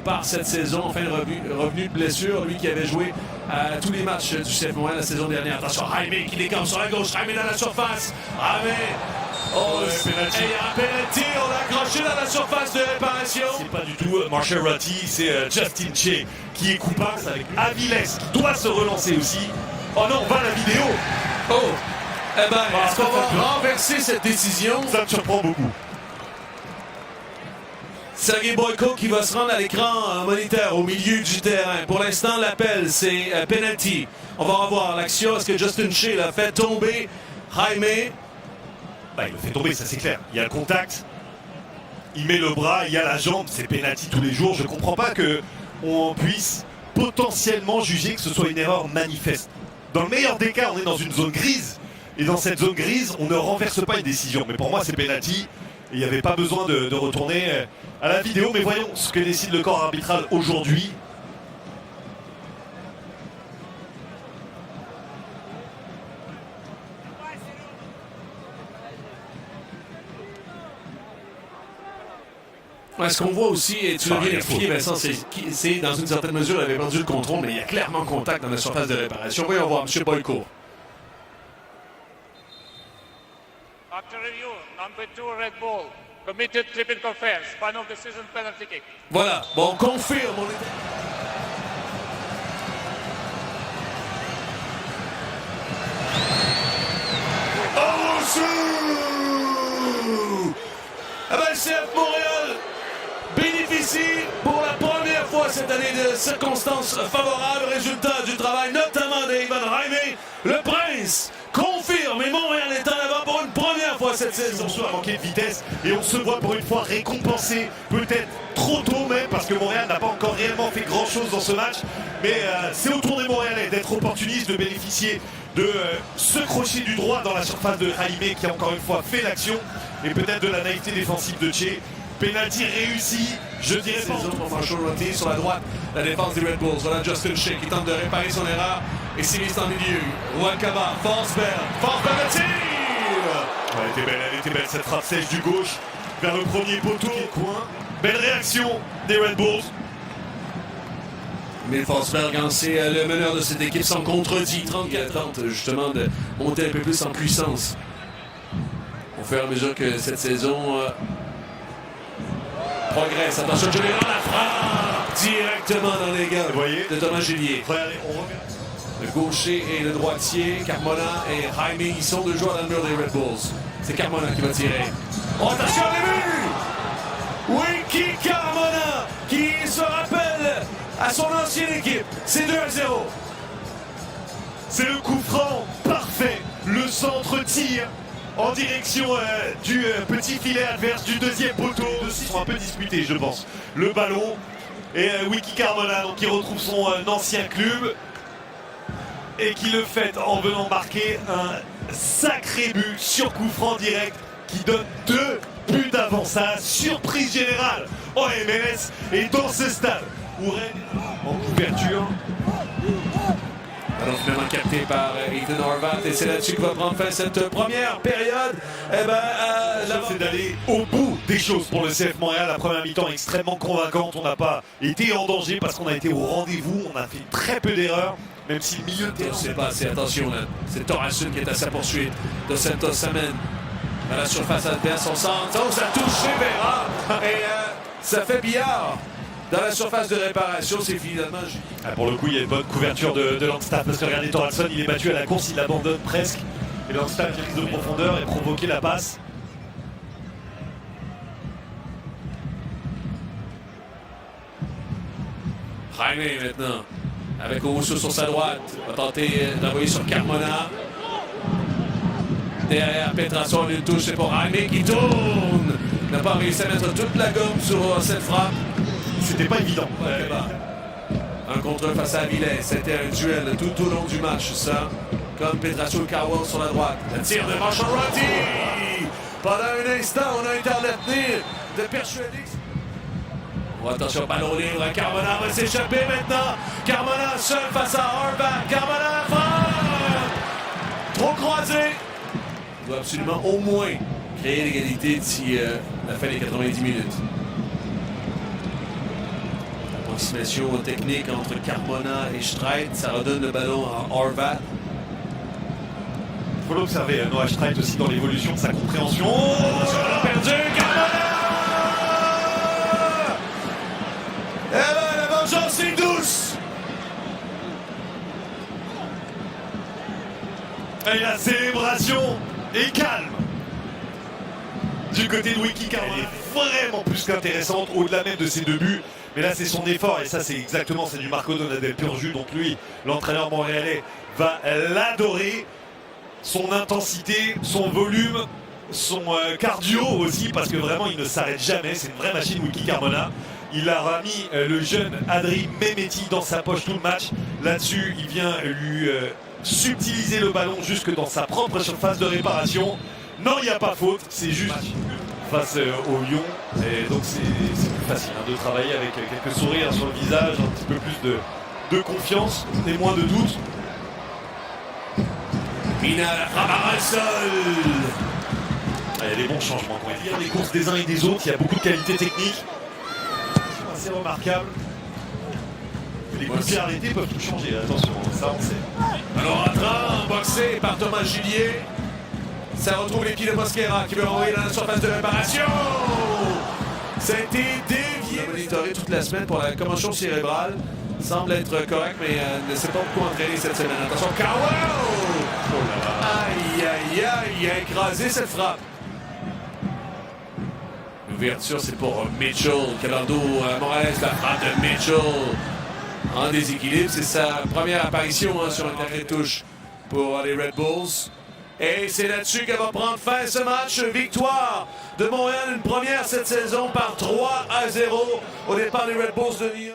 part cette saison, enfin revenu de blessure, lui qui avait joué à tous les matchs du CF Montréal la saison dernière. Attention, Jaime qui décampe sur la gauche, Jaime dans la surface. Jaime! Oh, il y a un penalty, on l'a accroché dans la surface de réparation. C'est pas du tout Marshall Ratti, c'est Justin Che qui est coupable avec Aviles qui doit se relancer aussi. Oh non, on va à la vidéo. Oh! Eh ben, est-ce qu'on va renverser cette décision? Ça me surprend beaucoup. Sergei Boyko qui va se rendre à l'écran moniteur au milieu du terrain. Pour l'instant, l'appel, c'est penalty. On va revoir l'action. Est-ce que Justin Che l'a fait tomber? Jaime? Bah, il le fait tomber, ça c'est clair. Il y a le contact, il met le bras, il y a la jambe, c'est penalty tous les jours. Je comprends pas qu'on puisse potentiellement juger que ce soit une erreur manifeste. Dans le meilleur des cas, on est dans une zone grise. Et dans cette zone grise, on ne renverse pas une décision. Mais pour moi, c'est penalty. Et il n'y avait pas besoin de retourner à la vidéo. Mais voyons ce que décide le corps arbitral aujourd'hui. Ce qu'on voit aussi, et tu l'as bien expliqué, Vincent, c'est dans une certaine mesure, il avait perdu le contrôle, mais il y a clairement contact dans la surface de réparation. Voyons voir, M. Boyko. After review, number 2 red ball, committed triple offense, final decision penalty kick. Voilà, bon, on confirme. Ah ben, le CF Montréal bénéficie pour la première fois cette année de circonstances favorables, résultat du travail notamment d'Ivan Jaime. Le Prince confirme et Montréal est en avant pour une première fois cette saison. On soit manqué de vitesse et on se voit pour une fois récompensé, peut-être trop tôt même, parce que Montréal n'a pas encore réellement fait grand chose dans ce match. Mais c'est au tour des Montréalais d'être opportunistes, de bénéficier de ce crochet du droit dans la surface de Jaime qui a encore une fois fait l'action et peut-être de la naïveté défensive de Che. Penalty réussi, je dirais pas. Pour Marshall Ratti sur la droite, la défense des Red Bulls. Voilà Justin Che qui tente de réparer son erreur et s'est mis en milieu. Wakaba, Forsberg le tir! Elle était belle cette frappe sèche du gauche vers le premier poteau. Coin. Belle réaction des Red Bulls. Mais Forsberg, c'est le meneur de cette équipe, sans contredit. 30 justement de monter un peu plus en puissance. Au fur et à mesure que cette saison progresse. Attention, Julien, la frappe directement dans les gars de Thomas Gillier. Le gaucher et le droitier, Carmona et Jaime, ils sont deux joueurs dans le mur des Red Bulls. C'est Carmona qui va tirer. Oh, attention, les buts! Winky Carmona qui se rappelle à son ancienne équipe. C'est 2-0. C'est le coup franc parfait. Le centre tire en direction du petit filet adverse du deuxième poteau. Ils seront un peu disputés, je pense. Le ballon et Winky Carmona donc, qui retrouve son ancien club et qui le fait en venant marquer un sacré but sur coup franc direct qui donne 2 buts d'avance. À surprise générale. Oh, MLS est dans ce stade où Rennes en couverture. Alors finalement capté par Ethan Horvath et c'est là-dessus que va prendre fin cette première période. C'est d'aller au bout des choses pour le CF Montréal. La première mi-temps extrêmement convaincante. On n'a pas été en danger parce qu'on a été au rendez-vous. On a fait très peu d'erreurs, même si le milieu de terrain. C'est pas assez, attention là. C'est Thorasun qui est à sa poursuite. Dos Santos s'amène à la surface adverse. On centre, ça touche Vera et ça fait billard. Dans la surface de réparation, c'est finalement... Pour le coup, il y a une bonne couverture de Landstad parce que regardez, Thoralson, il est battu à la course, il abandonne presque. Et Landstad qui risque de profondeur et provoquer la passe. Jaime maintenant, avec Owusu sur sa droite, va tenter d'envoyer sur Carmona. Derrière Petrason, une touche, c'est pour Jaime qui tourne. Il n'a pas réussi à mettre toute la gomme sur cette frappe. C'était pas évident. Un contre un face à Avilés. C'était un duel tout au long du match, ça. Comme Petrasso Cowell sur la droite. Le tir de Marshall Ratti. Pendant un instant, on a été à l'avenir de persuader. Oh, attention, ballon libre. Carmona va s'échapper maintenant. Carmona seul face à Horvath. Carmona frappe. Trop croisé. Il doit absolument au moins créer l'égalité d'ici la fin des 90 minutes. approximation technique entre Carmona et Streit. Ça redonne le ballon à Horvat. Il faut l'observer, Noah Streit aussi dans l'évolution de sa compréhension. Perdu, Carmona! Et ben, la vengeance est douce! Et la célébration est calme du côté de Wiki Carmona. Elle est vraiment plus qu'intéressante, au-delà même de ses 2 buts. Mais là, c'est son effort, et ça, c'est du Marco Donadel pur jus. Donc lui, l'entraîneur montréalais, va l'adorer. Son intensité, son volume, son cardio aussi, parce que vraiment, il ne s'arrête jamais. C'est une vraie machine, Wiki Carmona. Il a mis le jeune Adri Mehmeti dans sa poche tout le match. Là-dessus, il vient lui subtiliser le ballon jusque dans sa propre surface de réparation. Non, il n'y a pas faute, c'est juste face au Lyon. Et donc c'est plus facile de travailler avec quelques sourires sur le visage, un petit peu plus de confiance et moins de doute. Mina la frappe à un sol. Il y a des bons changements. Quand il y a des courses des uns et des autres, il y a beaucoup de qualité technique. C'est remarquable. Les coups de pied arrêtés peuvent tout changer, attention, ça on sait. Alors en train, boxé par Thomas Julier. Ça retrouve les pieds de Mosquera qui veut envoyer dans la surface de réparation. Ça a été dévié. Monitoré toute la semaine pour la commotion cérébrale. Semble être correct, mais ne s'est pas beaucoup entraîné cette semaine. Attention, Cowell! Aïe, aïe, aïe, il a écrasé cette frappe. L'ouverture, c'est pour Mitchell. Calando, Morales, la frappe de Mitchell. En déséquilibre, c'est sa première apparition sur un terrain de touche pour les Red Bulls. Et c'est là-dessus qu'elle va prendre fin ce match. Victoire de Montréal, une première cette saison par 3-0 au départ des Red Bulls de Lyon.